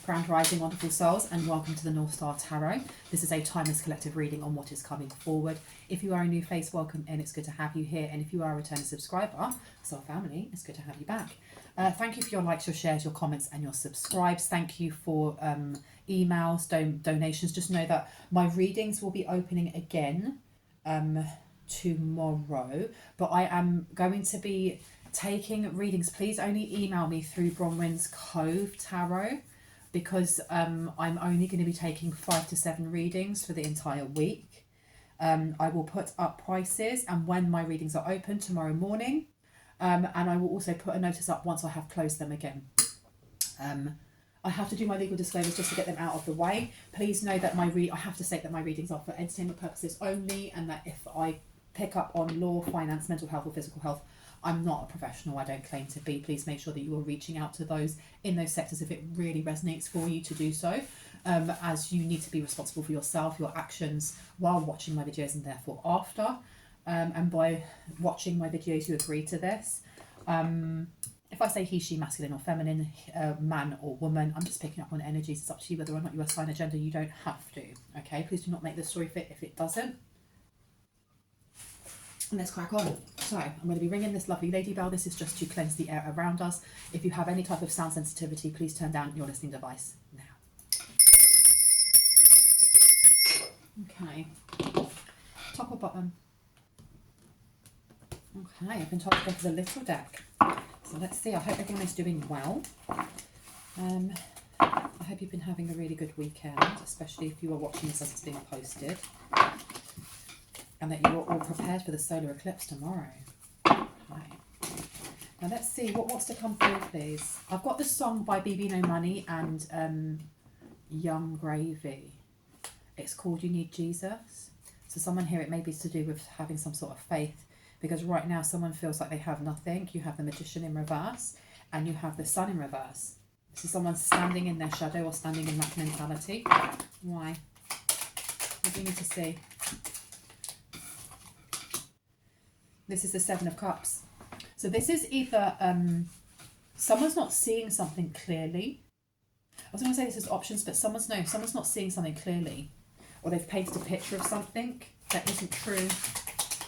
Grand Rising, wonderful souls, and welcome to the North Star Tarot. This is a timeless collective reading on what is coming forward. If you are a new face, welcome in. It's good to have you here. And if you are a returning subscriber, so family, it's good to have you back. Thank you for your likes, your shares, your comments, and your subscribes. Thank you for emails, donations. Just know that my readings will be opening again tomorrow, but I am going to be taking readings. Please only email me through Bronwyn's Cove Tarot, because I'm only going to be taking 5 to 7 readings for the entire week. I will put up prices and when my readings are open tomorrow morning, and I will also put a notice up once I have closed them again. I have to do my legal disclaimers just to get them out of the way. Please know that I have to state that my readings are for entertainment purposes only, and that if I pick up on law, finance, mental health or physical health, I'm not a professional. I don't claim to be. Please make sure that you are reaching out to those in those sectors if it really resonates for you to do so, as you need to be responsible for yourself, your actions while watching my videos and therefore after. And by watching my videos, you agree to this. If I say he, she, masculine or feminine, man or woman, I'm just picking up on energies. It's up to you whether or not you assign a gender. You don't have to. Okay, please do not make the story fit if it doesn't. And let's crack on. So I'm going to be ringing this lovely lady bell. This is just to cleanse the air around us. If you have any type of sound sensitivity, please turn down your listening device now. Okay. Top or bottom? Okay, I've been told to go for the little deck. So let's see. I hope everyone is doing well. I hope you've been having a really good weekend, especially if you are watching this as it's being posted. And that you are all prepared for the solar eclipse tomorrow. Okay. Now let's see what wants to come through, please. I've got the song by BB No Money and Young Gravy. It's called You Need Jesus. So someone here, it may be to do with having some sort of faith, because right now someone feels like they have nothing. You have the Magician in reverse and you have the Sun in reverse. So someone's standing in their shadow or standing in that mentality. Why? What do you need to see? This is the Seven of Cups. So this is either someone's not seeing something clearly. I was going to say this is options, but someone's not seeing something clearly, or they've painted a picture of something that isn't true.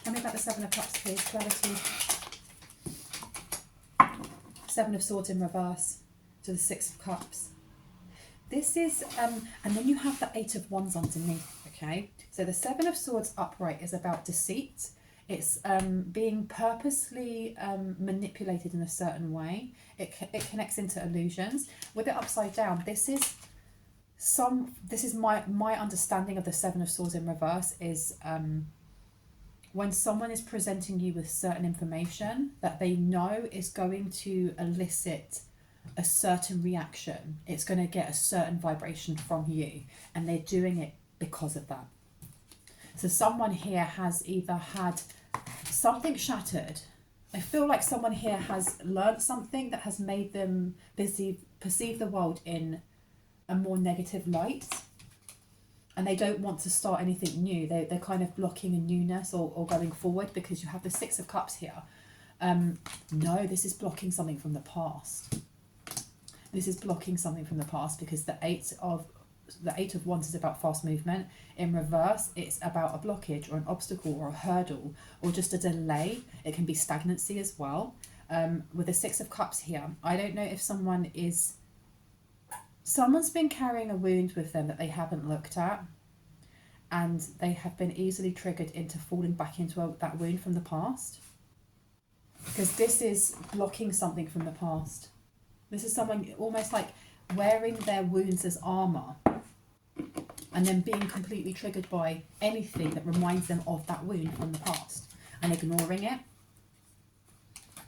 Tell me about the Seven of Cups, please. Clarity. Seven of Swords in reverse to the Six of Cups. This is and then you have the Eight of Wands underneath. Okay, so the Seven of Swords upright is about deceit. It's being purposely manipulated in a certain way. It connects into illusions. With it upside down, this is my understanding of the Seven of Swords in reverse is when someone is presenting you with certain information that they know is going to elicit a certain reaction. It's going to get a certain vibration from you, and they're doing it because of that. So someone here has either had something shattered. I feel like someone here has learned something that has made them perceive the world in a more negative light. And they don't want to start anything new. They're kind of blocking a newness or going forward, because you have the Six of Cups here. No, this is blocking something from the past. This is blocking something from the past, because the Eight of Wands is about fast movement. In reverse, it's about a blockage or an obstacle or a hurdle or just a delay. It can be stagnancy as well. With the Six of Cups here, I don't know if someone's been carrying a wound with them that they haven't looked at, and they have been easily triggered into falling back into that wound from the past, because this is blocking something from the past. This is someone almost like wearing their wounds as armor, and then being completely triggered by anything that reminds them of that wound from the past and ignoring it.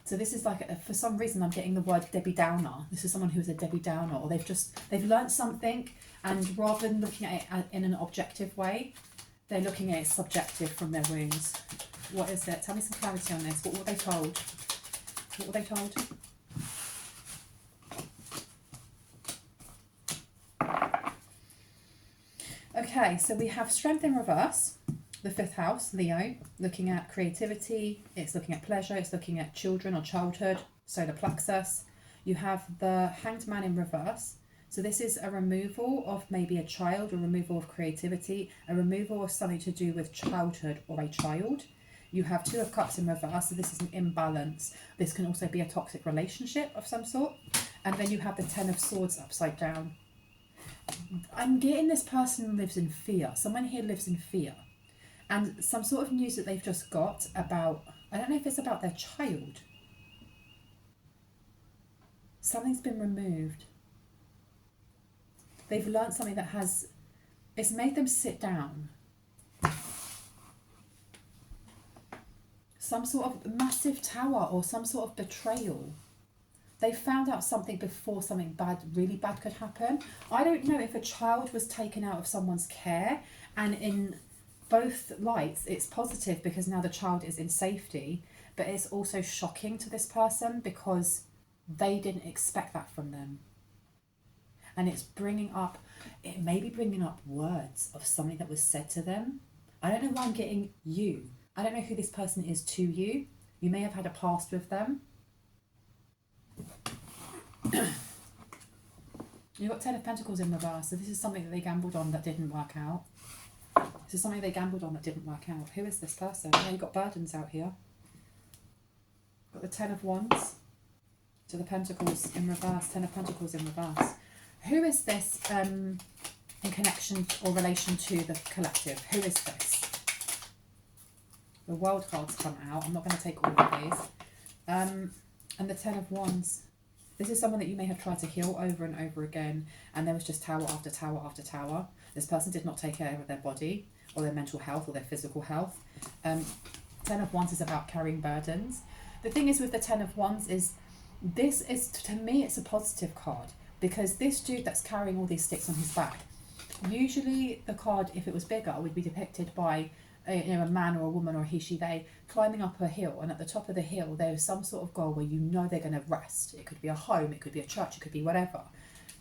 So this is like, for some reason I'm getting the word Debbie Downer. This is someone who is a Debbie Downer, or they've learned something, and rather than looking at it in an objective way, they're looking at it subjective from their wounds. What is it? Tell me some clarity on this. What were they told? What were they told? Okay, so we have Strength in reverse, the 5th house, Leo, looking at creativity, it's looking at pleasure, it's looking at children or childhood, solar plexus. You have the Hanged Man in reverse, So this is a removal of maybe a child, a removal of creativity, a removal of something to do with childhood or a child. You have Two of Cups in reverse, so this is an imbalance. This can also be a toxic relationship of some sort. And then you have the Ten of Swords upside down. I'm getting this person lives in fear. Someone here lives in fear. And some sort of news that they've just got about, I don't know if it's about their child. Something's been removed. They've learned something that it's made them sit down. Some sort of massive tower or some sort of betrayal. They found out something before something bad, really bad could happen. I don't know if a child was taken out of someone's care, and in both lights it's positive because now the child is in safety, but it's also shocking to this person because they didn't expect that from them. And it may be bringing up words of something that was said to them. I don't know why I'm getting you. I don't know who this person is to you. You may have had a past with them. You've got Ten of Pentacles in reverse, so this is something that they gambled on that didn't work out. This is something they gambled on that didn't work out. Who is this person? Yeah, you've got burdens out here. Got the Ten of Wands to the Pentacles in reverse, Ten of Pentacles in reverse. Who is this in connection or relation to the collective? Who is this? The World cards come out. I'm not going to take all of these. And the Ten of Wands. This is someone that you may have tried to heal over and over again, and there was just tower after tower after tower. This person did not take care of their body or their mental health or their physical health. Ten of Wands is about carrying burdens. The thing is with the Ten of Wands is, this is, to me, it's a positive card, because this dude that's carrying all these sticks on his back, usually the card, if it was bigger, would be depicted by a man or a woman or he, she, they climbing up a hill, and at the top of the hill there's some sort of goal where you know they're going to rest. It could be a home, it could be a church, it could be whatever.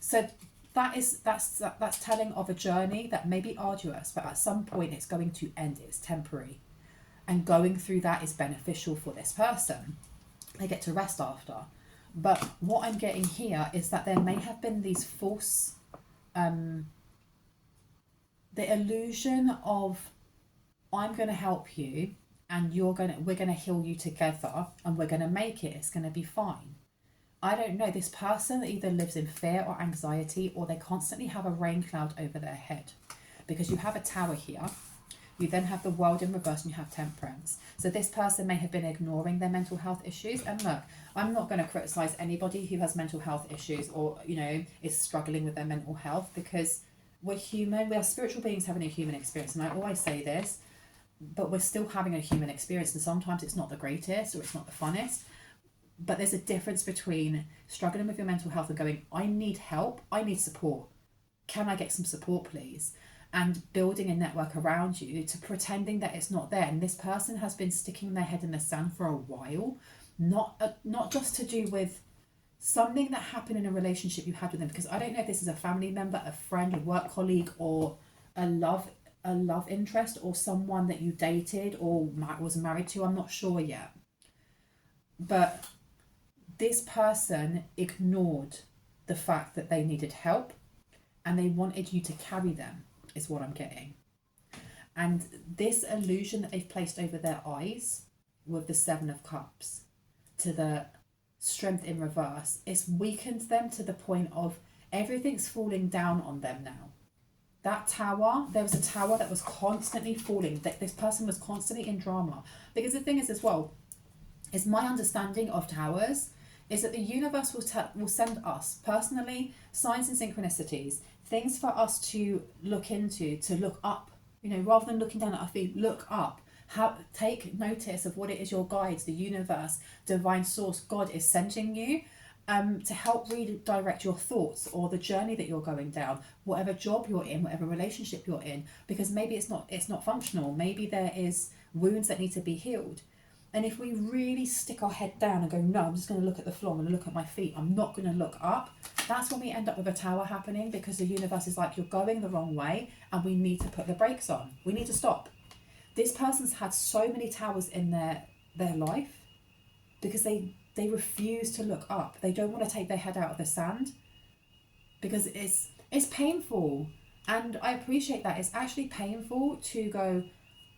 So that's telling of a journey that may be arduous, but at some point it's going to end. It's temporary, and going through that is beneficial for this person. They get to rest after. But what I'm getting here is that there may have been these false the illusion of, I'm going to help you and we're going to heal you together and we're going to make it. It's going to be fine. I don't know. This person either lives in fear or anxiety, or they constantly have a rain cloud over their head, because you have a tower here. You then have the World in reverse and you have Temperance. So this person may have been ignoring their mental health issues. And look, I'm not going to criticize anybody who has mental health issues or, is struggling with their mental health, because we're human. We are spiritual beings having a human experience. And I always say this, but we're still having a human experience, and sometimes it's not the greatest or it's not the funnest. But there's a difference between struggling with your mental health and going, I need help, I need support. Can I get some support, please? And building a network around you, to pretending that it's not there. And this person has been sticking their head in the sand for a while, not just to do with something that happened in a relationship you had with them, because I don't know if this is a family member, a friend, a work colleague, or a love interest, or someone that you dated or was married to. I'm not sure yet. But this person ignored the fact that they needed help, and they wanted you to carry them, is what I'm getting. And this illusion that they've placed over their eyes with the Seven of Cups to the Strength in reverse, it's weakened them to the point of everything's falling down on them now. That tower, there was a tower that was constantly falling, that this person was constantly in drama. Because the thing is as well, is my understanding of towers is that the universe will send us personally signs and synchronicities, things for us to look into, to look up, rather than looking down at our feet, look up. Take notice of what it is your guides, the universe, divine source, God is sending you to help redirect your thoughts or the journey that you're going down, whatever job you're in, whatever relationship you're in, because maybe it's not functional. Maybe there is wounds that need to be healed. And if we really stick our head down and go, no, I'm just going to look at the floor, I'm going to look at my feet, I'm not going to look up, that's when we end up with a tower happening, because the universe is like, you're going the wrong way and we need to put the brakes on. We need to stop. This person's had so many towers in their life because they refuse to look up. They don't want to take their head out of the sand because it's painful. And I appreciate that. It's actually painful to go,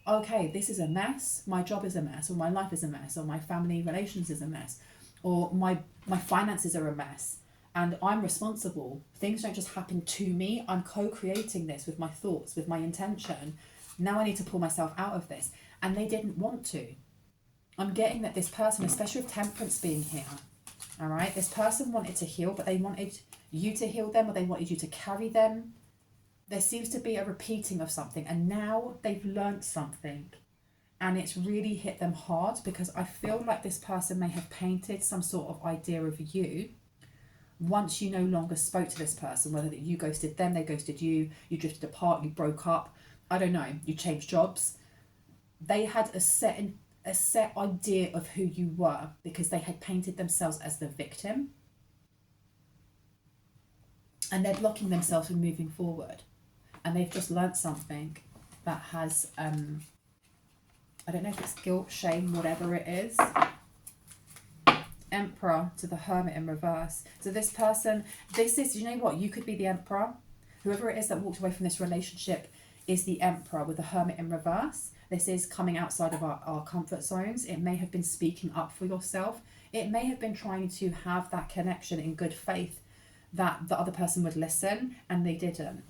okay, this is a mess. My job is a mess, or my life is a mess, or my family relations is a mess, or my finances are a mess. And I'm responsible. Things don't just happen to me. I'm co-creating this with my thoughts, with my intention. Now I need to pull myself out of this. And they didn't want to. I'm getting that this person, especially with temperance being here, all right, this person wanted to heal, but they wanted you to heal them, or they wanted you to carry them. There seems to be a repeating of something, and now they've learned something, and it's really hit them hard, because I feel like this person may have painted some sort of idea of you once you no longer spoke to this person, whether that you ghosted them, they ghosted you, you drifted apart, you broke up, I don't know, you changed jobs. They had a set idea of who you were, because they had painted themselves as the victim, and they're blocking themselves from moving forward. And they've just learnt something that has, I don't know if it's guilt, shame, whatever it is. Emperor to the Hermit in reverse. So this person, this is, you know what, you could be the Emperor. Whoever it is that walked away from this relationship is the Emperor with the Hermit in reverse. This is coming outside of our comfort zones. It may have been speaking up for yourself. It may have been trying to have that connection in good faith that the other person would listen, and they didn't.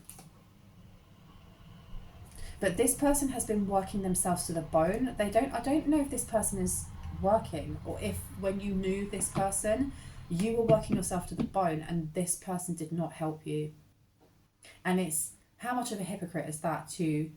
But this person has been working themselves to the bone. I don't know if this person is working, or if when you knew this person, you were working yourself to the bone and this person did not help you. And it's, how much of a hypocrite is that to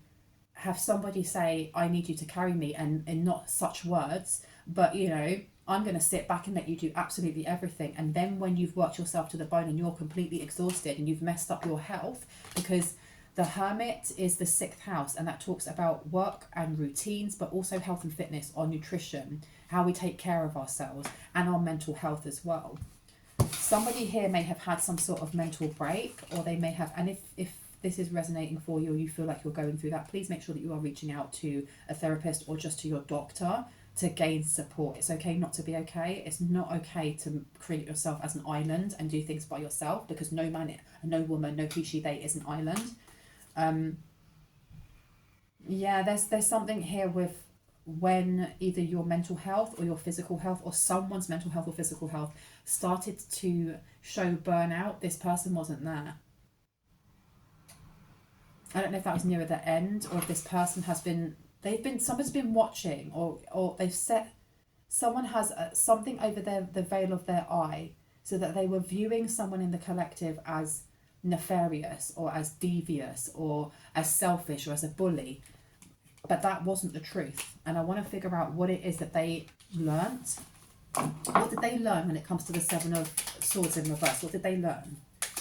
have somebody say, I need you to carry me, and in not such words, but you know, I'm going to sit back and let you do absolutely everything. And then when you've worked yourself to the bone and you're completely exhausted and you've messed up your health, because the Hermit is the 6th house, and that talks about work and routines, but also health and fitness, our nutrition, how we take care of ourselves, and our mental health as well. Somebody here may have had some sort of mental break, or they may have, and if this is resonating for you, or you feel like you're going through that, please make sure that you are reaching out to a therapist or just to your doctor to gain support. It's okay not to be okay. It's not okay to create yourself as an island and do things by yourself, because no man, no woman, no he, she, they is an island. Yeah, there's something here with when either your mental health or your physical health, or someone's mental health or physical health started to show burnout, this person wasn't there. I don't know if that was near the end, or if this person has been, someone's been watching, or they've set, someone has something over the veil of their eye, so that they were viewing someone in the collective as nefarious, or as devious, or as selfish, or as a bully. But that wasn't the truth. And I want to figure out what it is that they learnt. What did they learn when it comes to the 7 of Swords in reverse? What did they learn?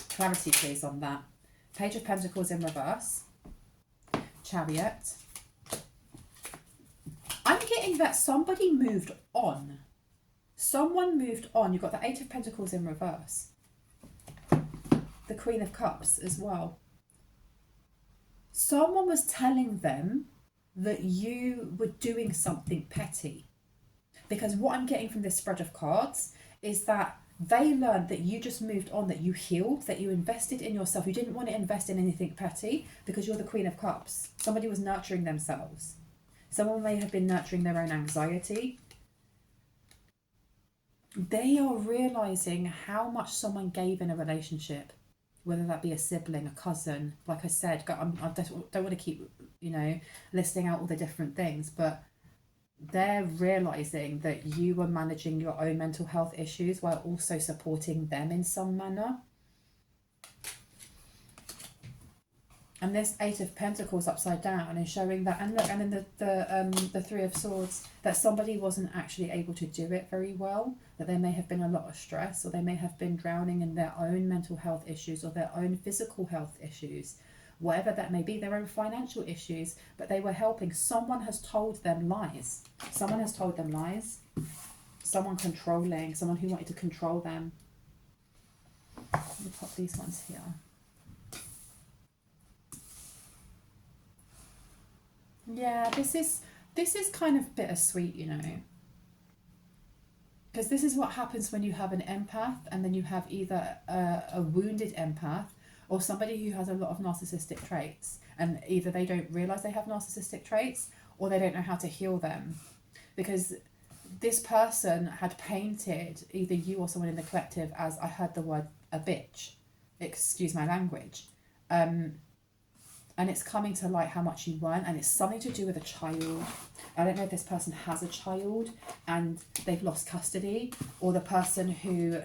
Clarity, please, on that. Page of Pentacles in reverse. Chariot. I'm getting that somebody moved on. Someone moved on. You've got the 8 of Pentacles in reverse. The Queen of Cups as well. Someone was telling them that you were doing something petty. Because what I'm getting from this spread of cards is that they learned that you just moved on, that you healed, that you invested in yourself. You didn't want to invest in anything petty, because you're the Queen of Cups. Somebody was nurturing themselves. Someone may have been nurturing their own anxiety. They are realising how much someone gave in a relationship, whether that be a sibling, a cousin. Like I said, I don't want to keep, listing out all the different things, but they're realising that you were managing your own mental health issues while also supporting them in some manner. And this 8 of Pentacles upside down is showing that, and look, and then the 3 of Swords, that somebody wasn't actually able to do it very well, that there may have been a lot of stress, or they may have been drowning in their own mental health issues, or their own physical health issues, whatever that may be, their own financial issues, but they were helping. Someone has told them lies. Someone has told them lies. Someone controlling, someone who wanted to control them. Let me pop these ones here. Yeah, this is kind of bittersweet, Because this is what happens when you have an empath and then you have either a wounded empath or somebody who has a lot of narcissistic traits, and either they don't realize they have narcissistic traits or they don't know how to heal them. Because this person had painted either you or someone in the collective as, I heard the word a bitch, excuse my language, and it's coming to light how much you weren't, and it's something to do with a child. I don't know if this person has a child and they've lost custody, or the person who,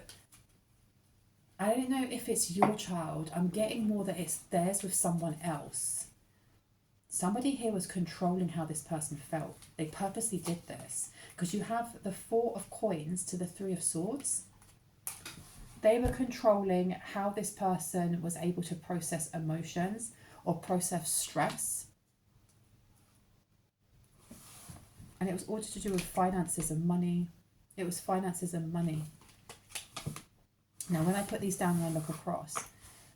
I don't know if it's your child. I'm getting more that it's theirs with someone else. Somebody here was controlling how this person felt. They purposely did this because you have the 4 of coins to the 3 of swords. They were controlling how this person was able to process emotions or process stress. And it was all to do with finances and money. It was finances and money. Now, when I put these down and I look across,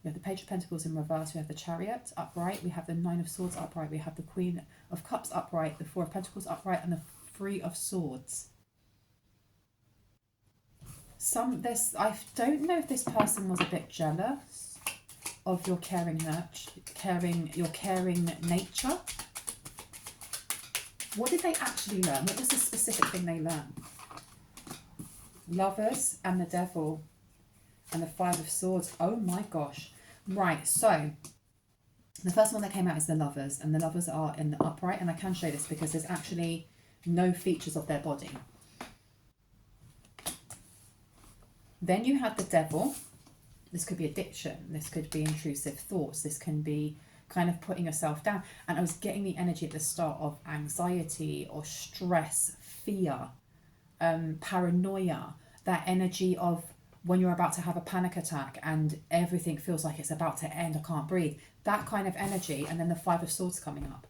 we have the Page of Pentacles in reverse, we have the Chariot upright, we have the 9 of Swords upright, we have the Queen of Cups upright, the 4 of Pentacles upright, and the 3 of Swords. I don't know if this person was a bit jealous of your caring nature. What did they actually learn? What was the specific thing they learned? Lovers and the Devil and the 5 of Swords. Oh my gosh. Right, so the first one that came out is the Lovers, and the Lovers are in the upright, and I can show this because there's actually no features of their body. Then you had the Devil. This could be addiction, this could be intrusive thoughts, this can be kind of putting yourself down. And I was getting the energy at the start of anxiety or stress, fear, paranoia, that energy of when you're about to have a panic attack and everything feels like it's about to end, I can't breathe, that kind of energy. And then the 5 of Swords coming up.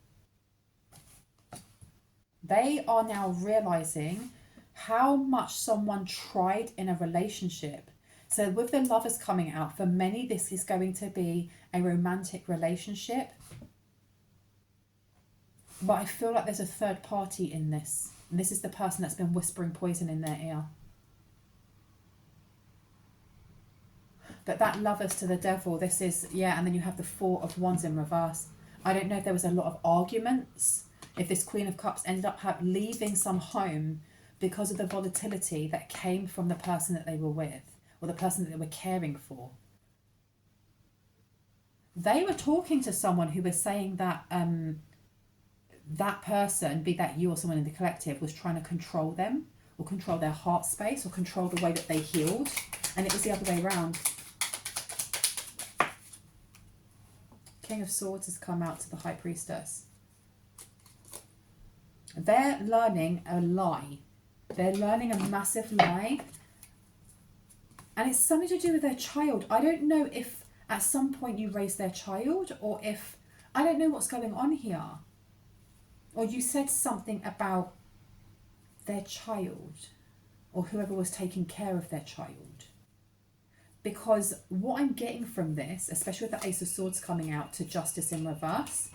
They are now realizing how much someone tried in a relationship. So with the Lovers coming out, for many this is going to be a romantic relationship. But I feel like there's a third party in this. And this is the person that's been whispering poison in their ear. But that Lovers to the Devil, this is, yeah, and then you have the 4 of Wands in reverse. I don't know if there was a lot of arguments, if this Queen of Cups ended up leaving some home because of the volatility that came from the person that they were with, or the person that they were caring for. They were talking to someone who was saying that that person, be that you or someone in the collective, was trying to control them, or control their heart space, or control the way that they healed. And it was the other way around. King of Swords has come out to the High Priestess. They're learning a lie. They're learning a massive lie. And it's something to do with their child. I don't know if at some point you raised their child, or if, I don't know what's going on here. Or you said something about their child, or whoever was taking care of their child. Because what I'm getting from this, especially with the Ace of Swords coming out to Justice in reverse,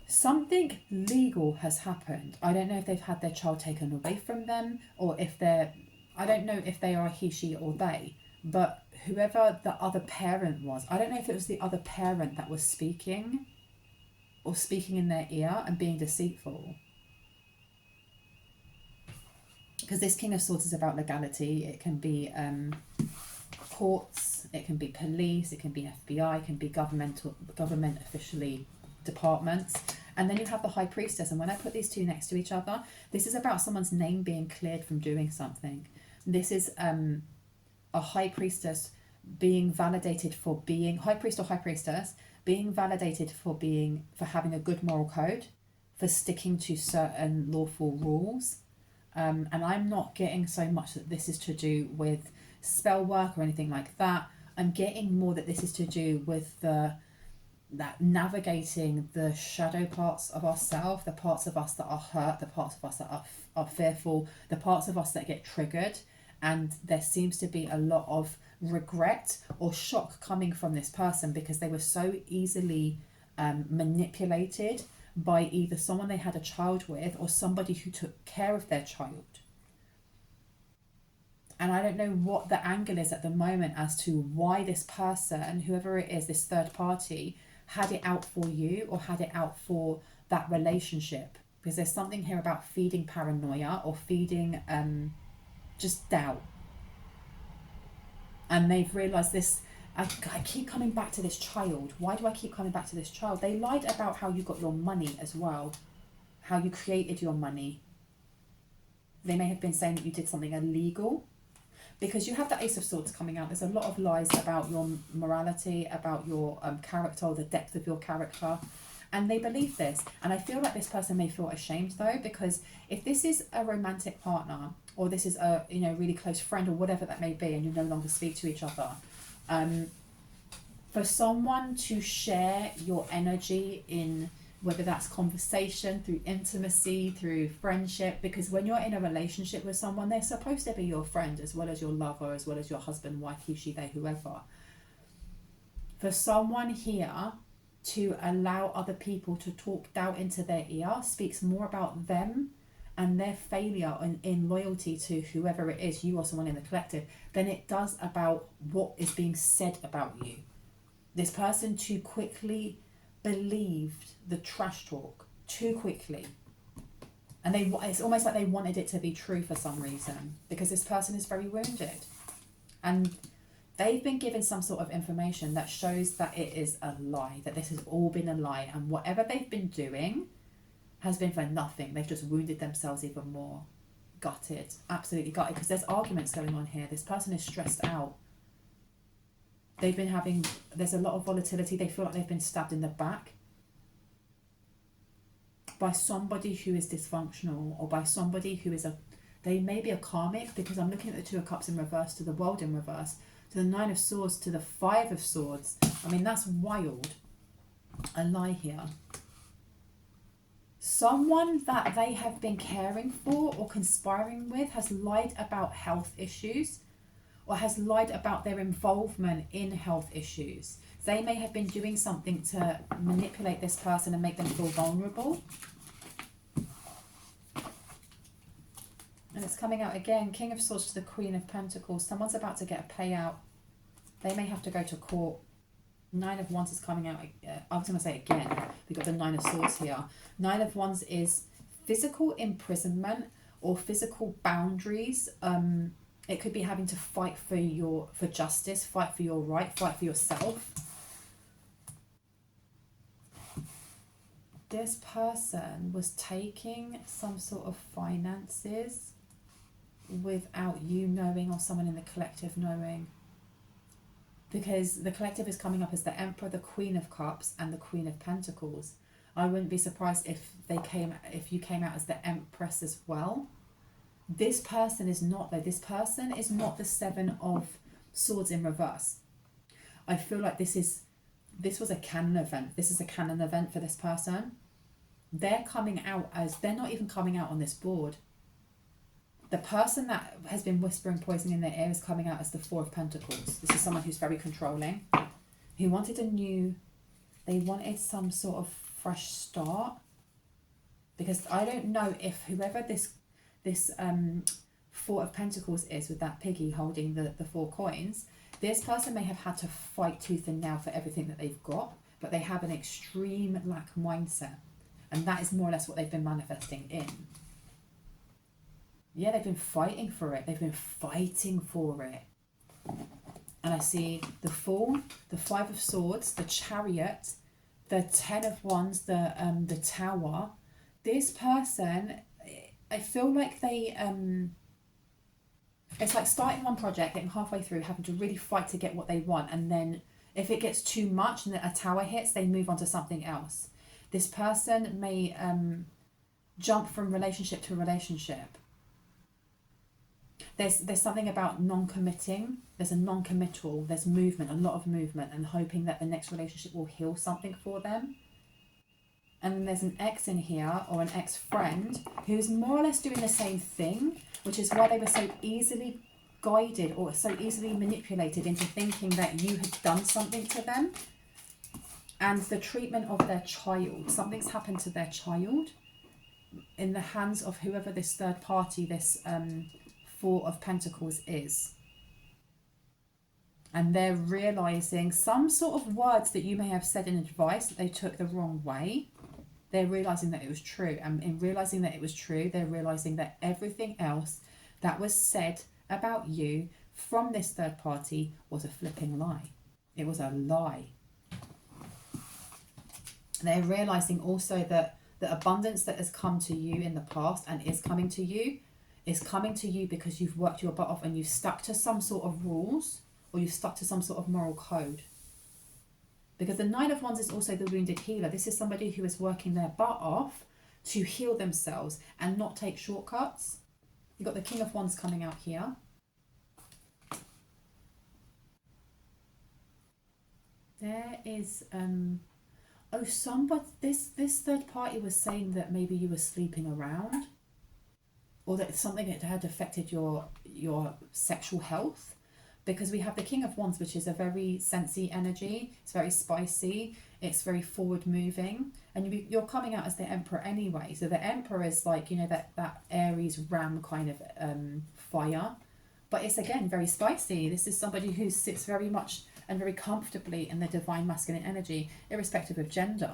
something legal has happened. I don't know if they've had their child taken away from them, or if they're, I don't know if they are a he, she, or they, but whoever the other parent was, I don't know if it was the other parent that was speaking, or speaking in their ear and being deceitful. Because this King of Swords is about legality. It can be courts, it can be police, it can be FBI, it can be government officially departments. And then you have the High Priestess. And when I put these two next to each other, this is about someone's name being cleared from doing something. This is a High Priestess being validated for being, High Priest or High Priestess, being validated for having a good moral code, for sticking to certain lawful rules. And I'm not getting so much that this is to do with spell work or anything like that. I'm getting more that this is to do with that navigating the shadow parts of ourselves, the parts of us that are hurt, the parts of us that are fearful, the parts of us that get triggered. And there seems to be a lot of regret or shock coming from this person because they were so easily manipulated by either someone they had a child with or somebody who took care of their child. And I don't know what the angle is at the moment as to why this person, whoever it is, this third party, had it out for you or had it out for that relationship. Because there's something here about feeding paranoia or feeding just doubt. And they've realised this. I keep coming back to this child. Why do I keep coming back to this child? They lied about how you got your money as well. How you created your money. They may have been saying that you did something illegal. Because you have the Ace of Swords coming out. There's a lot of lies about your morality, about your character, or the depth of your character. And they believe this. And I feel like this person may feel ashamed though, because if this is a romantic partner, or this is a really close friend, or whatever that may be, and you no longer speak to each other, for someone to share your energy in, whether that's conversation, through intimacy, through friendship, because when you're in a relationship with someone, they're supposed to be your friend as well as your lover, as well as your husband, wife, he, she, they, whoever. For someone here to allow other people to talk doubt into their ear speaks more about them and their failure in loyalty to whoever it is, you or someone in the collective, than it does about what is being said about you. This person too quickly believed the trash talk, too quickly. And it's almost like they wanted it to be true for some reason, because this person is very wounded. And they've been given some sort of information that shows that it is a lie, that this has all been a lie, and whatever they've been doing has been for nothing. They've just wounded themselves even more. Gutted, absolutely gutted, because there's arguments going on here. This person is stressed out. There's a lot of volatility. They feel like they've been stabbed in the back by somebody who is dysfunctional, or by somebody who is they may be a karmic, because I'm looking at the Two of Cups in reverse, to the World in reverse, to the Nine of Swords, to the Five of Swords. I mean, that's wild. A lie here. Someone that they have been caring for or conspiring with has lied about health issues, or has lied about their involvement in health issues. They may have been doing something to manipulate this person and make them feel vulnerable. And it's coming out again, King of Swords to the Queen of Pentacles. Someone's about to get a payout. They may have to go to court. Nine of Wands is coming out. I was going to say again, we've got the Nine of Swords here. Nine of Wands is physical imprisonment or physical boundaries. It could be having to fight for justice, fight for your right, fight for yourself. This person was taking some sort of finances without you knowing, or someone in the collective knowing. Because the collective is coming up as the Emperor, the Queen of Cups, and the Queen of Pentacles. I wouldn't be surprised if you came out as the Empress as well. This person is not, though. This person is not the Seven of Swords in reverse. I feel like this was a canon event. This is a canon event for this person. They're coming out as, they're not even coming out on this board. The person that has been whispering poison in their ear is coming out as the Four of Pentacles. This is someone who's very controlling, who wanted they wanted some sort of fresh start. Because I don't know if whoever this Four of Pentacles is, with that piggy holding the 4 coins, this person may have had to fight tooth and nail for everything that they've got, but they have an extreme lack mindset. And that is more or less what they've been manifesting in. Yeah, they've been fighting for it. They've been fighting for it. And I see the Fool, the Five of Swords, the Chariot, the Ten of Wands, the Tower. This person, I feel like they, it's like starting one project, getting halfway through, having to really fight to get what they want. And then if it gets too much and a tower hits, they move on to something else. This person may jump from relationship to relationship. There's something about non-committing. There's a non-committal. There's movement, a lot of movement, and hoping that the next relationship will heal something for them. And then there's an ex in here, or an ex-friend, who's more or less doing the same thing, which is why they were so easily guided or so easily manipulated into thinking that you had done something to them. And the treatment of their child. Something's happened to their child in the hands of whoever this third party, this Four of Pentacles is. And they're realising some sort of words that you may have said in advice that they took the wrong way. They're realising that it was true. And in realising that it was true, they're realising that everything else that was said about you from this third party was a flipping lie. It was a lie. They're realising also that the abundance that has come to you in the past and is coming to you because you've worked your butt off and you've stuck to some sort of rules, or you've stuck to some sort of moral code. Because the Nine of Wands is also the wounded healer. This is somebody who is working their butt off to heal themselves and not take shortcuts. You've got the King of Wands coming out here. There is somebody, this third party was saying that maybe you were sleeping around, or that something had affected your sexual health. Because we have the King of Wands, which is a very sensy energy. It's very spicy. It's very forward moving. And you're coming out as the Emperor anyway. So the Emperor is like, you know, that Aries ram kind of fire. But it's, again, very spicy. This is somebody who sits very much and very comfortably in the divine masculine energy, irrespective of gender,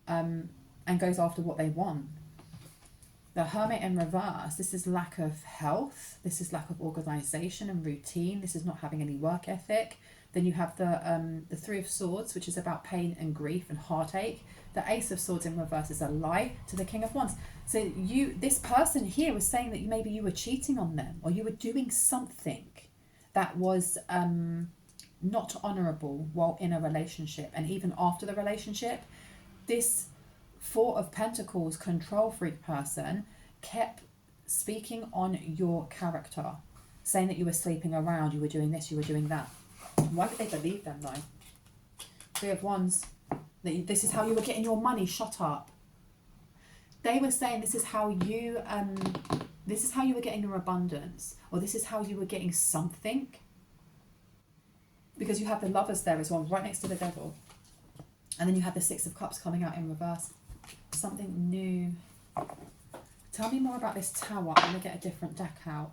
and goes after what they want. The Hermit in reverse, this is lack of health. This is lack of organisation and routine. This is not having any work ethic. Then you have the Three of Swords, which is about pain and grief and heartache. The Ace of Swords in reverse is a lie to the King of Wands. So this person here was saying that maybe you were cheating on them, or you were doing something that was not honourable while in a relationship. And even after the relationship, this Four of Pentacles control freak person kept speaking on your character, saying that you were sleeping around, you were doing this, you were doing that. Why did they believe them though? Three of Wands, this is how you were getting your money. Shut up. They were saying this is how you were getting your abundance, or this is how you were getting something. Because you have the Lovers there as well, right next to the Devil. And then you have the Six of Cups coming out in reverse. Something new. Tell me more about this Tower. I'm going to get a different deck out.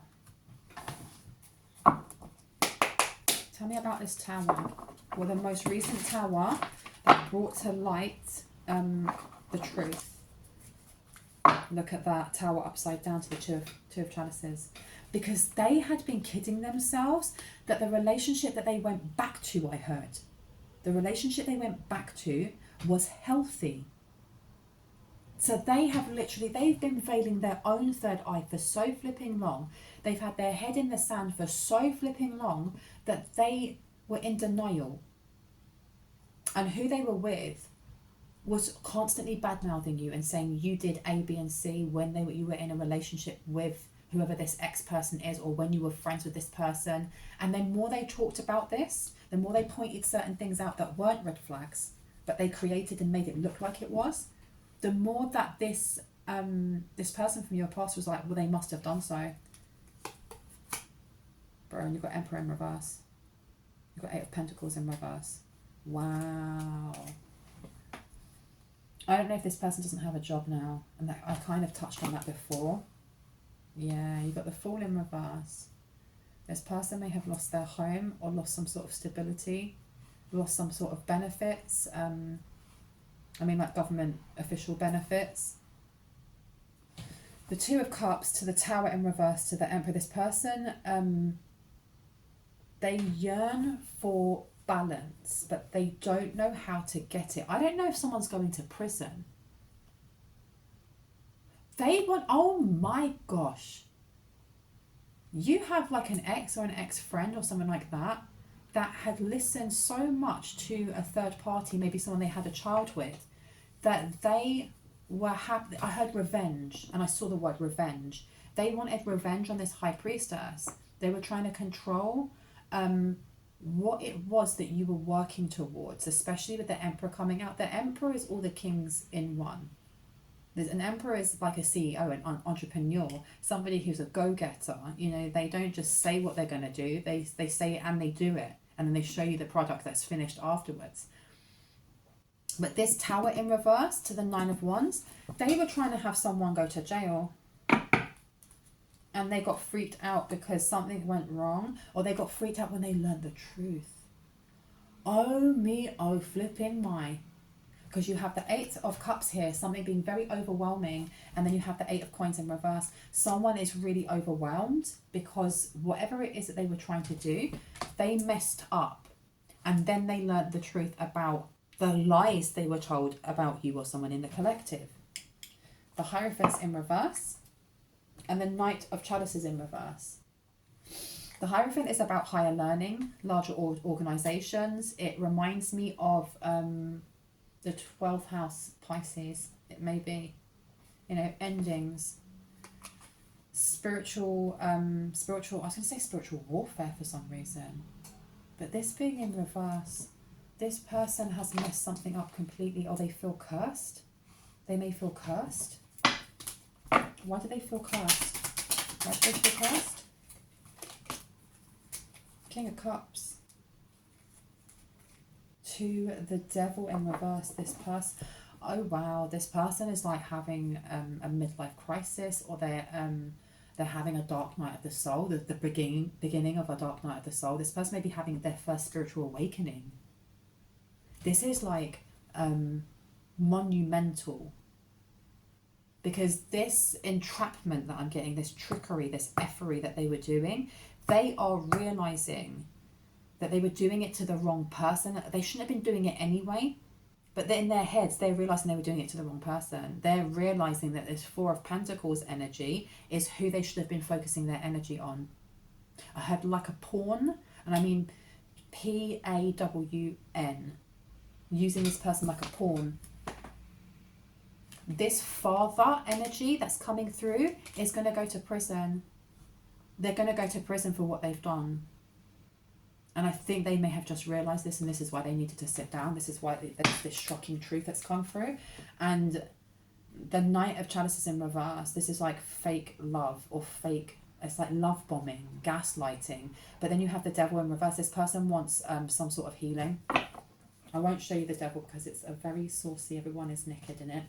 Tell me about this Tower. Well, the most recent Tower that brought to light the truth. Look at that Tower upside down to the Two of Chalices. Because they had been kidding themselves that the relationship that they went back to, I heard, the relationship they went back to was healthy. So they've been veiling their own third eye for so flipping long. They've had their head in the sand for so flipping long that they were in denial. And who they were with was constantly bad-mouthing you and saying you did A, B, and C when you were in a relationship with whoever this ex-person is, or when you were friends with this person. And the more they talked about this, the more they pointed certain things out that weren't red flags, but they created and made it look like it was, the more that this person from your past was like, well, they must have done so. Bro, and you've got Emperor in reverse. You've got Eight of Pentacles in reverse. Wow. I don't know if this person doesn't have a job now, and that I kind of touched on that before. Yeah, you've got the Fool in reverse. This person may have lost their home or lost some sort of stability, lost some sort of benefits. Like government official benefits. The Two of Cups to the Tower in reverse to the Emperor. This person, they yearn for balance, but they don't know how to get it. I don't know if someone's going to prison. They want, oh my gosh. You have like an ex or an ex-friend or someone like that had listened so much to a third party, maybe someone they had a child with, that they were happy. I heard revenge, and I saw the word revenge. They wanted revenge on this high priestess. They were trying to control what it was that you were working towards, especially with the Emperor coming out. The Emperor is all the kings in one. An Emperor is like a CEO, an entrepreneur, somebody who's a go-getter. You know, they don't just say what they're going to do. They say it and they do it. And then they show you the product that's finished afterwards. But this Tower in reverse to the Nine of Wands, they were trying to have someone go to jail. and they got freaked out because something went wrong, or they got freaked out when they learned the truth. Oh me, oh flipping my. Because you have the Eight of Cups here, something being very overwhelming, and then you have the Eight of Coins in reverse. Someone is really overwhelmed because whatever it is that they were trying to do, they messed up. And then they learned the truth about the lies they were told about you or someone in the collective. The Hierophant in reverse, and the Knight of Chalices in reverse. The Hierophant is about higher learning, larger organizations. It reminds me of the 12th house Pisces. It may be, endings, spiritual, I was going to say spiritual warfare for some reason. But this being in reverse, this person has messed something up completely, or they feel cursed. They may feel cursed. Why do they feel cursed? Why do they feel cursed? King of Cups. To the Devil in reverse. This person, oh wow, this person is like having a midlife crisis, or they're having a dark night of the soul, the beginning of a dark night of the soul. This person may be having their first spiritual awakening. This is like monumental, because this entrapment that I'm getting, this trickery, this effery that they were doing, they are realizing that they were doing it to the wrong person. They shouldn't have been doing it anyway, but in their heads, they're realizing they were doing it to the wrong person. They're realizing that this Four of Pentacles energy is who they should have been focusing their energy on. I heard like a pawn, and I mean Pawn, using this person like a pawn. This father energy that's coming through is going to go to prison. They're going to go to prison for what they've done. And I think they may have just realised this, and this is why they needed to sit down. This is why there's this shocking truth that's come through. And the Knight of Chalices in reverse, this is like fake love, or fake, it's like love bombing, gaslighting. But then you have the Devil in reverse. This person wants some sort of healing. I won't show you the Devil because it's a very saucy, everyone is naked in it.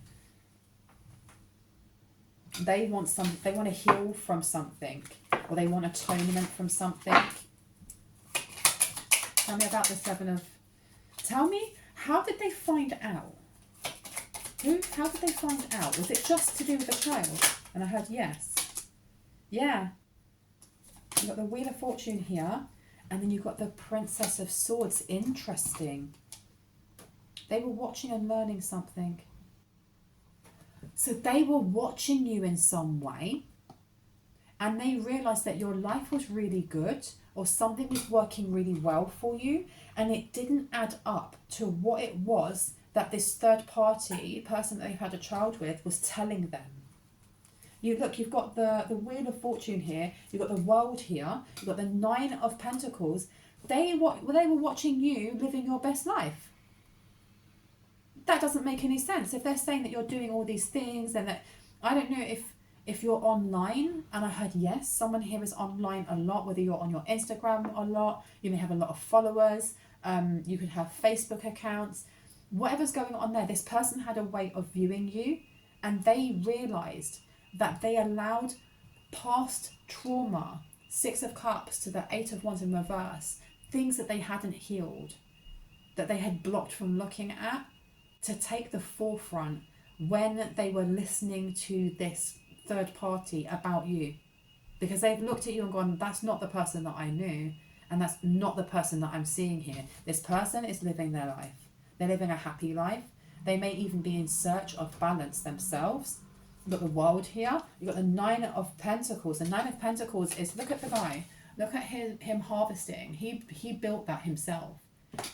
They want to heal from something, or they want atonement from something. Tell me about the Tell me, how did they find out? How did they find out? Was it just to do with the child? And I heard yes. Yeah. You've got the Wheel of Fortune here, and then you've got the Princess of Swords. Interesting. They were watching and learning something. So they were watching you in some way, and they realised that your life was really good, or something was working really well for you, and it didn't add up to what it was that this third party person that they've had a child with was telling them. You've got the Wheel of Fortune here, you've got the World here, you've got the Nine of Pentacles. They were watching you living your best life. That doesn't make any sense. If they're saying that you're doing all these things, and that, I don't know if you're online, and I heard yes, someone here is online a lot, whether you're on your Instagram a lot, you may have a lot of followers, you could have Facebook accounts, whatever's going on there. This person had a way of viewing you, and they realised that they allowed past trauma, Six of Cups to the Eight of Wands in reverse, things that they hadn't healed, that they had blocked from looking at, to take the forefront when they were listening to this third party about you. Because they've looked at you and gone, that's not the person that I knew, and that's not the person that I'm seeing here. This person is living their life. They're living a happy life. They may even be in search of balance themselves. You've got the World here. You've got the Nine of Pentacles. The Nine of Pentacles is, look at the guy. Look at him harvesting. He built that himself.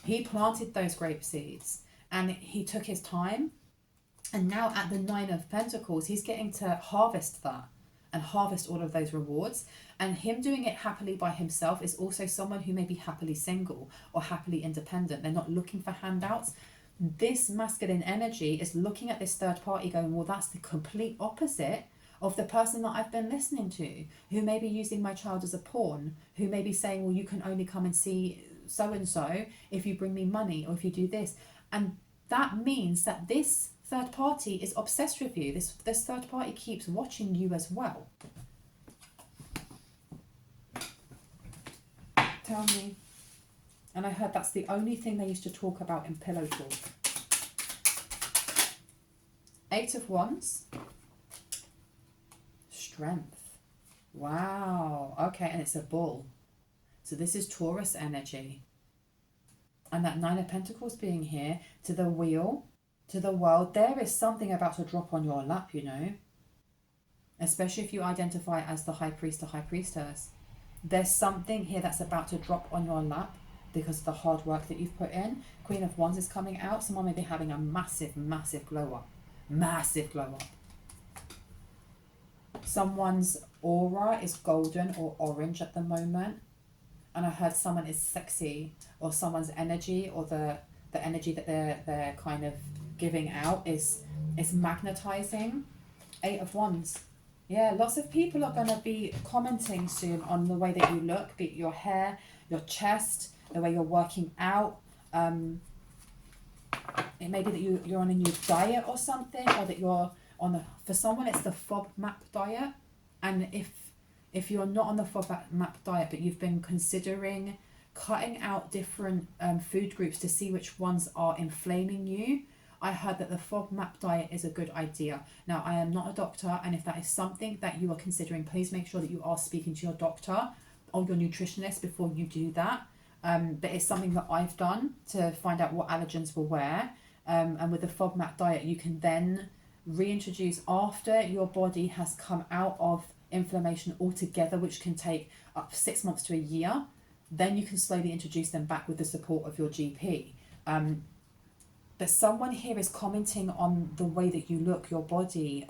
He planted those grape seeds, and he took his time. And now at the Nine of Pentacles, he's getting to harvest that and harvest all of those rewards. And him doing it happily by himself is also someone who may be happily single or happily independent. They're not looking for handouts. This masculine energy is looking at this third party going, well, that's the complete opposite of the person that I've been listening to, who may be using my child as a pawn, who may be saying, well, you can only come and see so-and-so if you bring me money, or if you do this. And that means that this third party is obsessed with you. This third party keeps watching you as well. Tell me. And I heard that's the only thing they used to talk about in pillow talk. 8 of Wands. Strength. Wow. Okay, and it's a bull. So this is Taurus energy. And that 9 of Pentacles being here, to the wheel, to the world, there is something about to drop on your lap, you know. Especially if you identify as the High Priest or High Priestess. There's something here that's about to drop on your lap because of the hard work that you've put in. Queen of Wands is coming out. Someone may be having a massive, massive glow up. Massive glow up. Someone's aura is golden or orange at the moment. And I heard someone is sexy, or someone's energy, or the energy that they're kind of giving out is magnetizing. 8 of Wands. Yeah, lots of people are going to be commenting soon on the way that you look, be it your hair, your chest, the way you're working out. It may be that you're on a new diet or something, or that you're on the, for someone it's the FODMAP diet. And if you're not on the FODMAP diet, but you've been considering cutting out different food groups to see which ones are inflaming you, I heard that the FODMAP diet is a good idea. Now, I am not a doctor, and if that is something that you are considering, please make sure that you are speaking to your doctor or your nutritionist before you do that. But it's something that I've done to find out what allergens were where. And with the FODMAP diet, you can then reintroduce after your body has come out of inflammation altogether, which can take up to 6 months to a year. Then you can slowly introduce them back with the support of your GP. But someone here is commenting on the way that you look, your body,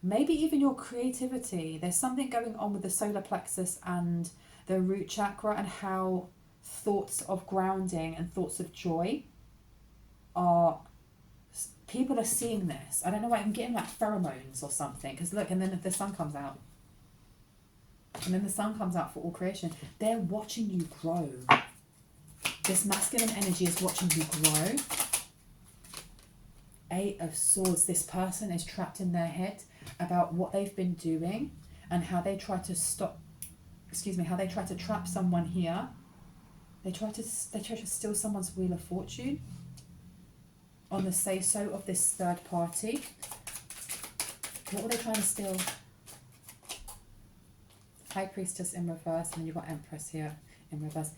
maybe even your creativity. There's something going on with the solar plexus and the root chakra, and how thoughts of grounding and thoughts of joy are, people are seeing this. I don't know why I'm getting like pheromones or something, because look, and then the sun comes out. And then the sun comes out for all creation. They're watching you grow. This masculine energy is watching you grow. 8 of Swords. This person is trapped in their head about what they've been doing and how they try to how they try to trap someone here. They try to steal someone's wheel of fortune on the say-so of this third party. What were they trying to steal? High Priestess in reverse, and then you've got Empress here in reverse.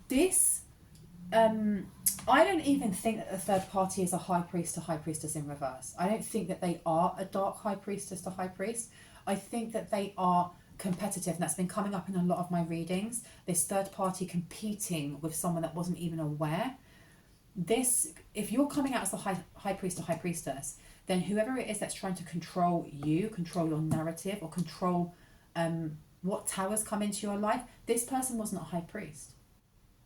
This, I don't even think that the third party is a High Priest or High Priestess in reverse. I don't think that they are a Dark High Priestess to High Priest. I think that they are competitive, and that's been coming up in a lot of my readings. This third party competing with someone that wasn't even aware. This, if you're coming out as the high priest or high priestess, then whoever it is that's trying to control you, control your narrative, or control what towers come into your life, this person wasn't a high priest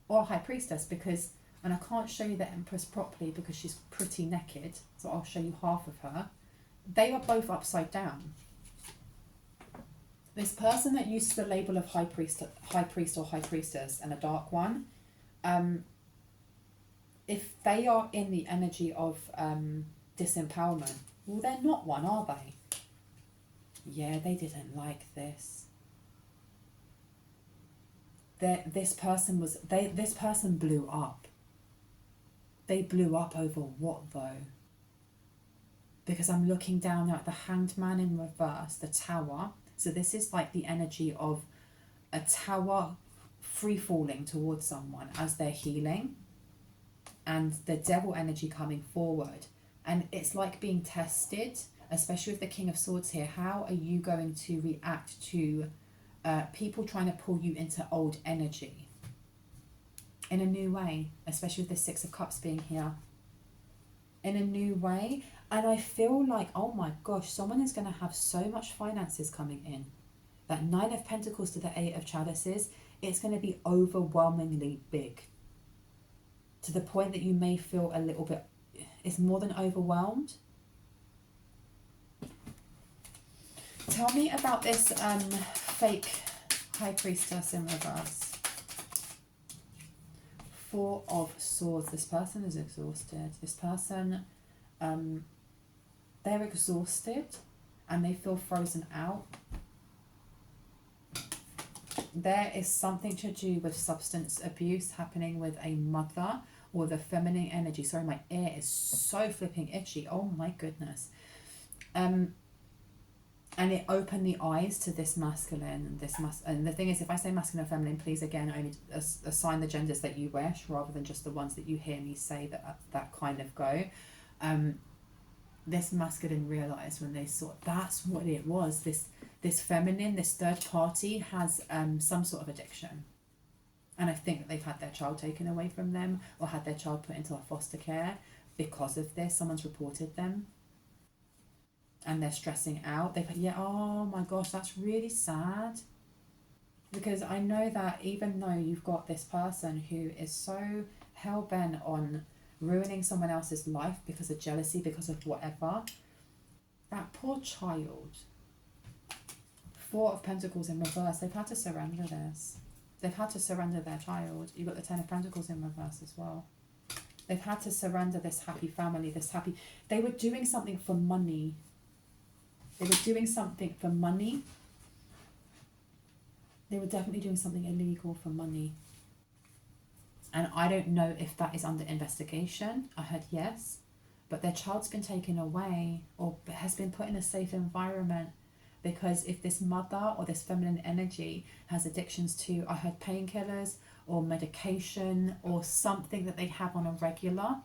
or a high priestess, because, and I can't show you the Empress properly because she's pretty naked, so I'll show you half of her. They were both upside down. This person that uses the label of high priest or high priestess and a dark one, if they are in the energy of disempowerment, well, they're not one, are they? Yeah, they didn't like this. This person blew up. They blew up over what though? Because I'm looking down now at the Hanged Man in reverse, the Tower. So this is like the energy of a tower free falling towards someone as they're healing, and the Devil energy coming forward. And it's like being tested, especially with the King of Swords here. How are you going to react to people trying to pull you into old energy in a new way, especially with the Six of Cups being here? In a new way. And I feel like, oh my gosh, someone is going to have so much finances coming in. That 9 of Pentacles to the 8 of Chalices, it's going to be overwhelmingly big. To the point that you may feel a little bit, it's more than overwhelmed. Tell me about this fake High Priestess in reverse. 4 of Swords. This person is exhausted. This person, they're exhausted and they feel frozen out. There is something to do with substance abuse happening with a mother or the feminine energy. Sorry, my ear is so flipping itchy. Oh my goodness. And it opened the eyes to this masculine and and the thing is, if I say masculine or feminine, please again only assign the genders that you wish rather than just the ones that you hear me say that kind of go. This masculine realized when they saw that's what it was. This feminine, this third party has some sort of addiction. And I think that they've had their child taken away from them or had their child put into a foster care because of this. Someone's reported them and they're stressing out. Oh my gosh, that's really sad. Because I know that even though you've got this person who is so hell-bent on ruining someone else's life because of jealousy, because of whatever, that poor child, Four of Pentacles in reverse, they've had to surrender this. They've had to surrender their child. You've got the Ten of Pentacles in reverse as well. They've had to surrender this happy family, they were doing something for money. They were doing something for money. They were definitely doing something illegal for money. And I don't know if that is under investigation. I heard yes. But their child's been taken away or has been put in a safe environment. Because if this mother or this feminine energy has addictions to, I heard painkillers or medication or something that they have on a regular,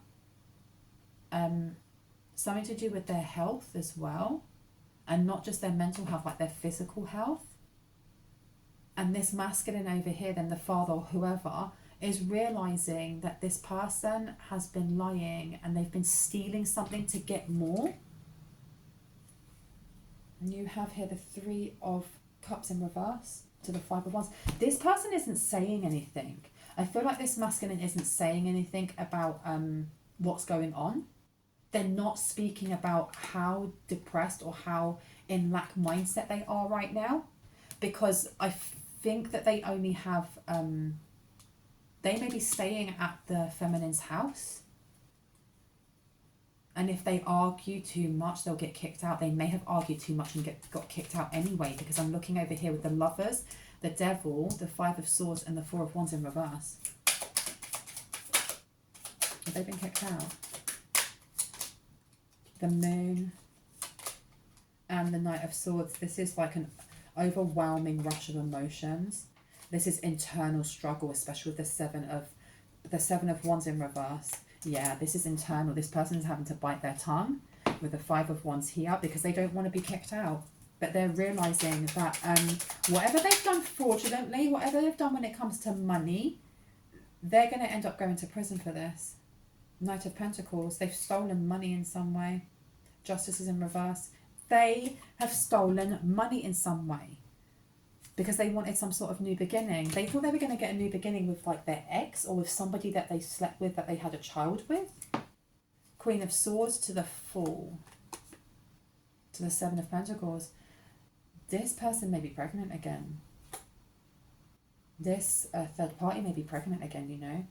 something to do with their health as well, and not just their mental health, like their physical health. And this masculine over here, then the father or whoever, is realizing that this person has been lying and they've been stealing something to get more. And you have here the Three of Cups in reverse to the Five of Wands. This person isn't saying anything. I feel like this masculine isn't saying anything about what's going on. They're not speaking about how depressed or how in lack mindset they are right now. Because I think that they only have, they may be staying at the feminine's house. And if they argue too much, they'll get kicked out. They may have argued too much and got kicked out anyway, because I'm looking over here with the Lovers, the Devil, the Five of Swords, and the Four of Wands in reverse. Have they been kicked out? The Moon and the Knight of Swords. This is like an overwhelming rush of emotions. This is internal struggle, especially with the Seven of Wands in reverse. Yeah, this is internal. This person is having to bite their tongue with the Five of Wands here because they don't want to be kicked out. But they're realizing that whatever they've done fraudulently, whatever they've done when it comes to money, they're going to end up going to prison for this. Knight of Pentacles, they've stolen money in some way. Justice is in reverse. They have stolen money in some way because they wanted some sort of new beginning. They thought they were going to get a new beginning with like their ex or with somebody that they slept with, that they had a child with. Queen of Swords to the Fool, to the Seven of Pentacles. This person may be pregnant again. This third party may be pregnant again, you know.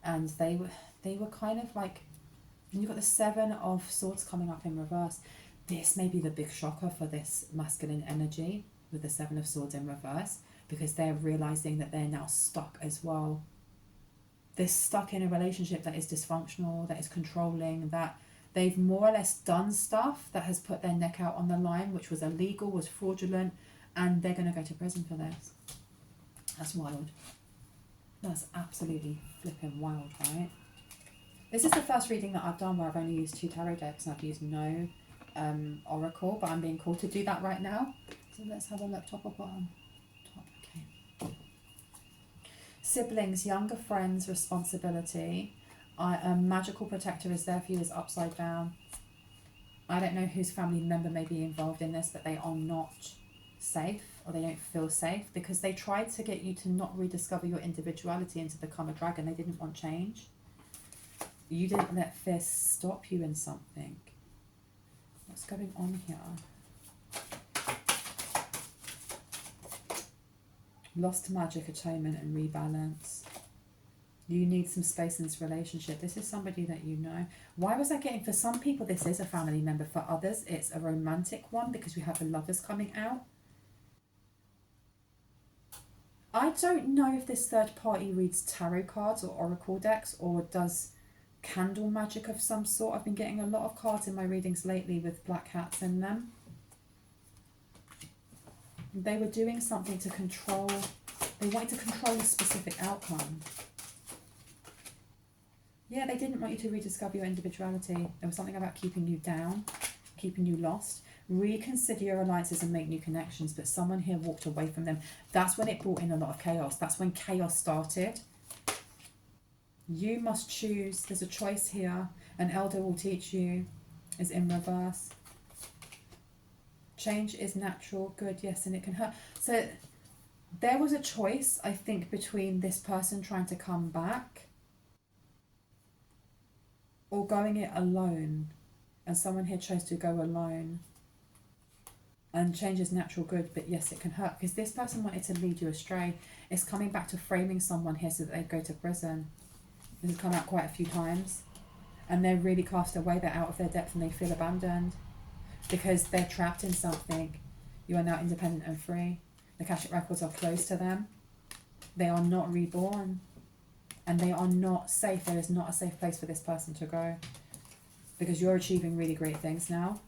And they were kind of like, and you've got the Seven of Swords coming up in reverse. This may be the big shocker for this masculine energy with the Seven of Swords in reverse, because they're realizing that they're now stuck as well. They're stuck in a relationship that is dysfunctional, that is controlling, that they've more or less done stuff that has put their neck out on the line, which was illegal, was fraudulent, and they're going to go to prison for this. That's wild. That's absolutely flipping wild, right? This is the first reading that I've done where I've only used 2 tarot decks and I've used no oracle, but I'm being called to do that right now. So let's have a look, top or bottom? Top, okay. Siblings, younger friends, responsibility. A magical protector is there for you, is upside down. I don't know whose family member may be involved in this, but they are not safe, or they don't feel safe, because they tried to get you to not rediscover your individuality and to become a dragon. They didn't want change. You didn't let fear stop you in something. What's going on here? Lost magic, atonement, and rebalance. You need some space in this relationship. This is somebody that you know. Why was I getting, for some people this is a family member, for others it's a romantic one, because we have the Lovers coming out. I don't know if this third party reads tarot cards or oracle decks or does candle magic of some sort. I've been getting a lot of cards in my readings lately with black hats in them. They were doing something to control, they wanted to control a specific outcome. Yeah, they didn't want you to rediscover your individuality. There was something about keeping you down, keeping you lost. Reconsider your alliances and make new connections, but someone here walked away from them. That's when it brought in a lot of chaos. That's when chaos started. You must choose. There's a choice here. An elder will teach you is in reverse. Change is natural, good, yes, and it can hurt. So there was a choice, I think, between this person trying to come back or going it alone. And someone here chose to go alone. And change is natural good, but yes, it can hurt. Because this person wanted to lead you astray. It's coming back to framing someone here so that they go to prison. This has come out quite a few times. And they're really cast away. They're out of their depth and they feel abandoned. Because they're trapped in something. You are now independent and free. The Akashic records are closed to them. They are not reborn. And they are not safe. There is not a safe place for this person to go. Because you're achieving really great things now.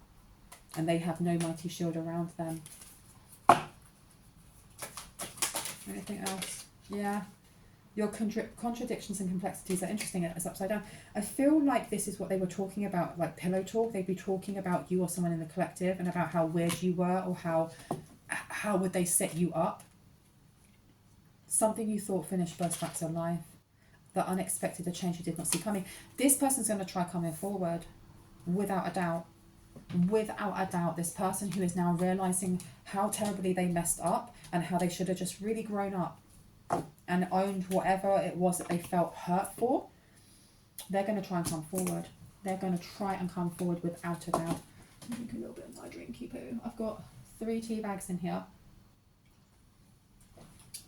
And they have no mighty shield around them. Anything else? Yeah. Your contradictions and complexities are interesting. It's upside down. I feel like this is what they were talking about, like pillow talk. They'd be talking about you or someone in the collective and about how weird you were or how would they set you up. Something you thought finished burst back to life. The unexpected, the change you did not see coming. This person's going to try coming forward, without a doubt. Without a doubt, this person who is now realising how terribly they messed up and how they should have just really grown up and owned whatever it was that they felt hurt for, they're going to try and come forward. They're going to try and come forward without a doubt. I'll drink a little bit of my drinky poo. I've got 3 tea bags in here.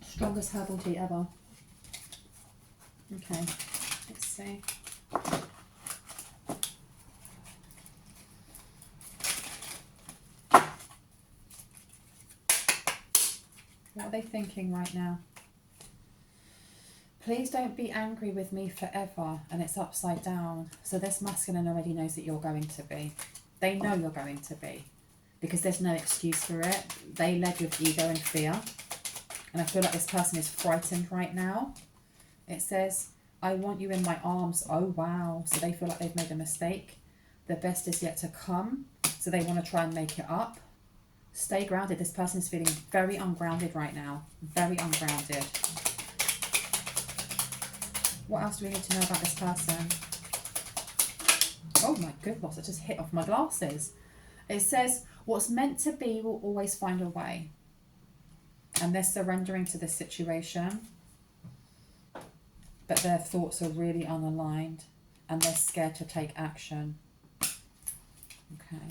Strongest herbal tea ever. Okay, let's see. What are they thinking right now? Please don't be angry with me forever. And it's upside down. So this masculine already knows that you're going to be. They know you're going to be. Because there's no excuse for it. They led with ego and fear. And I feel like this person is frightened right now. It says, I want you in my arms. Oh, wow. So they feel like they've made a mistake. The best is yet to come. So they want to try and make it up. Stay grounded. This person is feeling very ungrounded right now. Very ungrounded. What else do we need to know about this person? Oh my goodness, I just hit off my glasses. It says, what's meant to be will always find a way. And they're surrendering to this situation. But their thoughts are really unaligned. And they're scared to take action. Okay.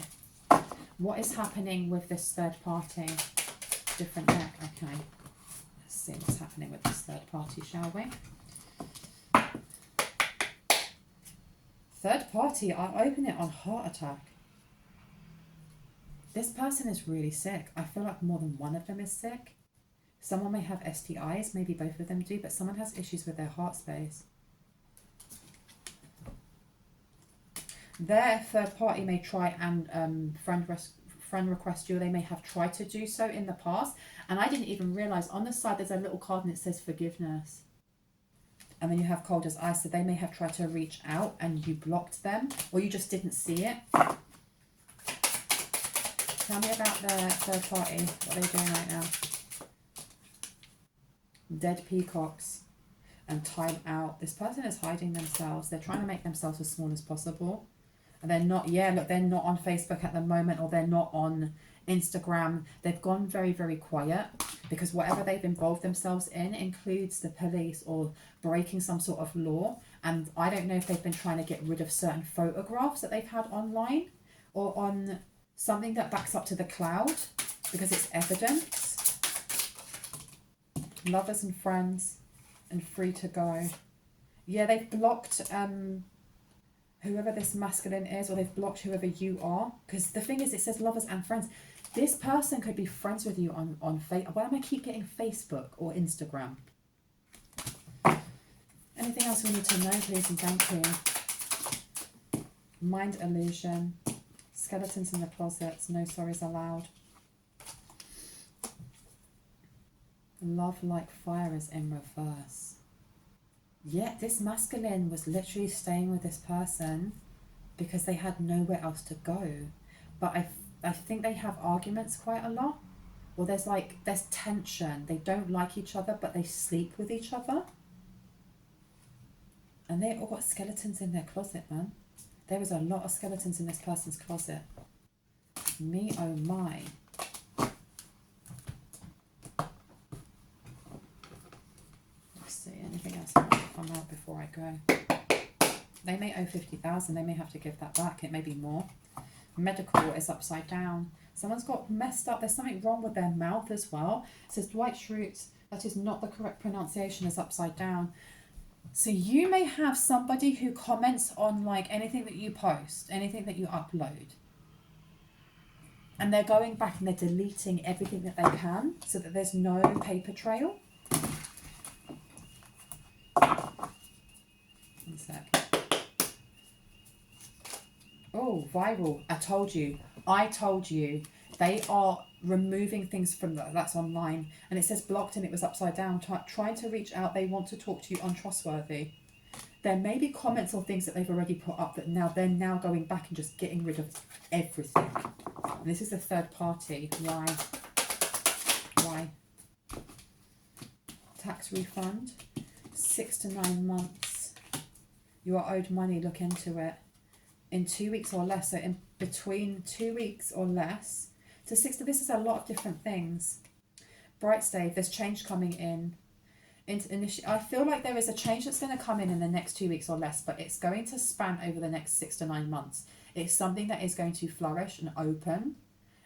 What is happening with this third party? Different deck. Okay. Let's see what's happening with this third party, shall we? Third party, I'll open it on heart attack. This person is really sick. I feel like more than one of them is sick. Someone may have STIs, maybe both of them do, but someone has issues with their heart space. Their third party may try and friend request you, or they may have tried to do so in the past. And I didn't even realise, on the side there's a little card and it says forgiveness. And then you have cold as ice, so they may have tried to reach out and you blocked them, or you just didn't see it. Tell me about their third party, what are they doing right now? Dead peacocks and time out. This person is hiding themselves. They're trying to make themselves as small as possible. And they're not, yeah, look, they're not on Facebook at the moment, or they're not on Instagram. They've gone very, very quiet because whatever they've involved themselves in includes the police or breaking some sort of law. And I don't know if they've been trying to get rid of certain photographs that they've had online or on something that backs up to the cloud because it's evidence. Lovers and friends and free to go. Yeah, they've blocked whoever this masculine is, or they've blocked whoever you are. Because the thing is, it says lovers and friends. This person could be friends with you on Facebook. Why am I keep getting Facebook or Instagram? Anything else we need to know, please and thank you. Mind illusion. Skeletons in the closets. No sorries allowed. Love like fire is in reverse. Yeah, this masculine was literally staying with this person because they had nowhere else to go. But I think they have arguments quite a lot. Or there's tension. They don't like each other, but they sleep with each other. And they all got skeletons in their closet, man. There was a lot of skeletons in this person's closet. Me, oh my. Let's see, anything else that might come out before I go? They may owe 50,000. They may have to give that back. It may be more. Medical is upside down. Someone's got messed up. There's something wrong with their mouth as well. It says Dwight Schrute. That is not the correct pronunciation. Is upside down. So you may have somebody who comments on anything that you post, anything that you upload. And they're going back and they're deleting everything that they can so that there's no paper trail. One sec. Oh, viral. I told you. They are removing things from that's online. And it says blocked and it was upside down. Trying to reach out. They want to talk to you, untrustworthy. There may be comments or things that they've already put up that they're now going back and just getting rid of everything. And this is the third party. Why? Tax refund. 6 to 9 months. You are owed money. Look into it. In 2 weeks or less. So in between 2 weeks or less. So this is a lot of different things. Bright Stave, there's change coming in. I feel like there is a change that's going to come in the next 2 weeks or less, but it's going to span over the next 6 to 9 months. It's something that is going to flourish and open.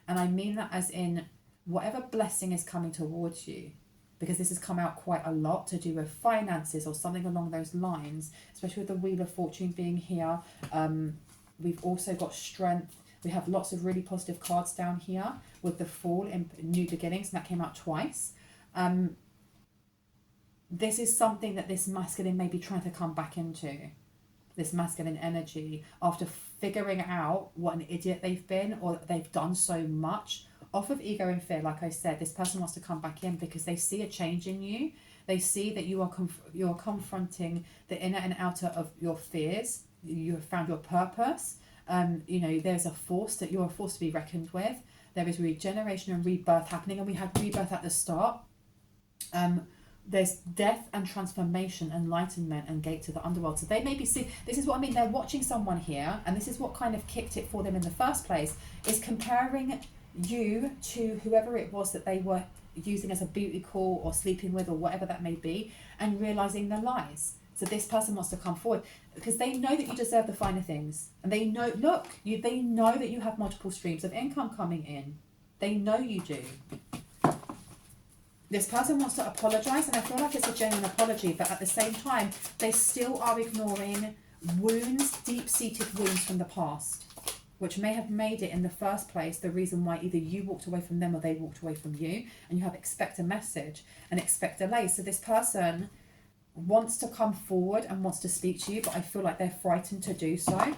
And I mean that as in whatever blessing is coming towards you, because this has come out quite a lot to do with finances or something along those lines, especially with the Wheel of Fortune being here. We've also got strength. We have lots of really positive cards down here with the Fool in New Beginnings, and that came out twice. This is something that this masculine may be trying to come back into, this masculine energy, after figuring out what an idiot they've been or that they've done so much. Off of ego and fear, like I said, this person wants to come back in because they see a change in you. They see that you are confronting the inner and outer of your fears. You have found your purpose. There's a force that you're a force to be reckoned with. There is regeneration and rebirth happening, and we had rebirth at the start. There's death and transformation, enlightenment, and gate to the underworld. So they may be seeing, this is what I mean, they're watching someone here, and this is what kind of kicked it for them in the first place, is comparing you to whoever it was that they were using as a booty call or sleeping with or whatever that may be, and realizing the lies. So this person wants to come forward because they know that you deserve the finer things, and they know, they know that you have multiple streams of income coming in. They know you do. This person wants to apologise, and I feel like it's a genuine apology, but at the same time, they still are ignoring wounds, deep-seated wounds from the past, which may have made it in the first place the reason why either you walked away from them or they walked away from you, and you have expect a message and expect delay. So this person wants to come forward and wants to speak to you, but I feel like they're frightened to do so.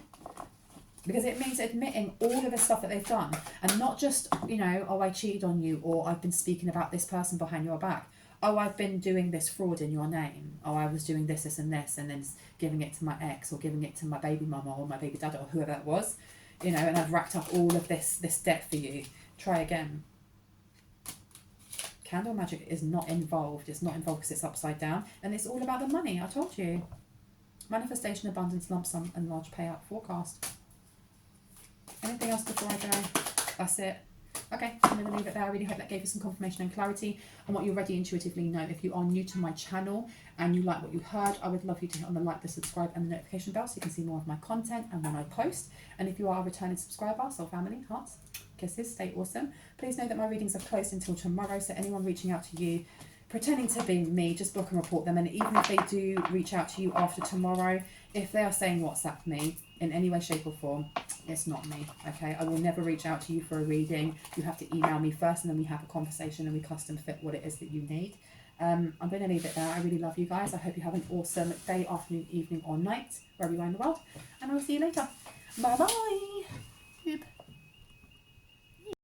Because it means admitting all of the stuff that they've done. And not just, oh, I cheated on you, or I've been speaking about this person behind your back. Oh, I've been doing this fraud in your name. Oh, I was doing this, this and this, and then giving it to my ex, or giving it to my baby mama, or my baby dad, or whoever that was. And I've racked up all of this debt for you. Try again. Candle magic is not involved. It's not involved because it's upside down. And it's all about the money, I told you. Manifestation, abundance, lump sum, and large payout forecast. Anything else before I go? That's it. Okay, I'm going to leave it there. I really hope that gave you some confirmation and clarity on what you already intuitively know. If you are new to my channel and you like what you heard, I would love you to hit on the like, the subscribe and the notification bell so you can see more of my content and when I post. And if you are a returning subscriber, soul family, hearts, kisses, stay awesome. Please know that my readings are closed until tomorrow, so anyone reaching out to you, pretending to be me, just block and report them. And even if they do reach out to you after tomorrow, if they are saying WhatsApp me in any way, shape or form, it's not me, okay? I will never reach out to you for a reading. You have to email me first, and then we have a conversation and we custom fit what it is that you need. I'm going to leave it there. I really love you guys. I hope you have an awesome day, afternoon, evening or night, wherever you are in the world. And I'll see you later. Bye-bye.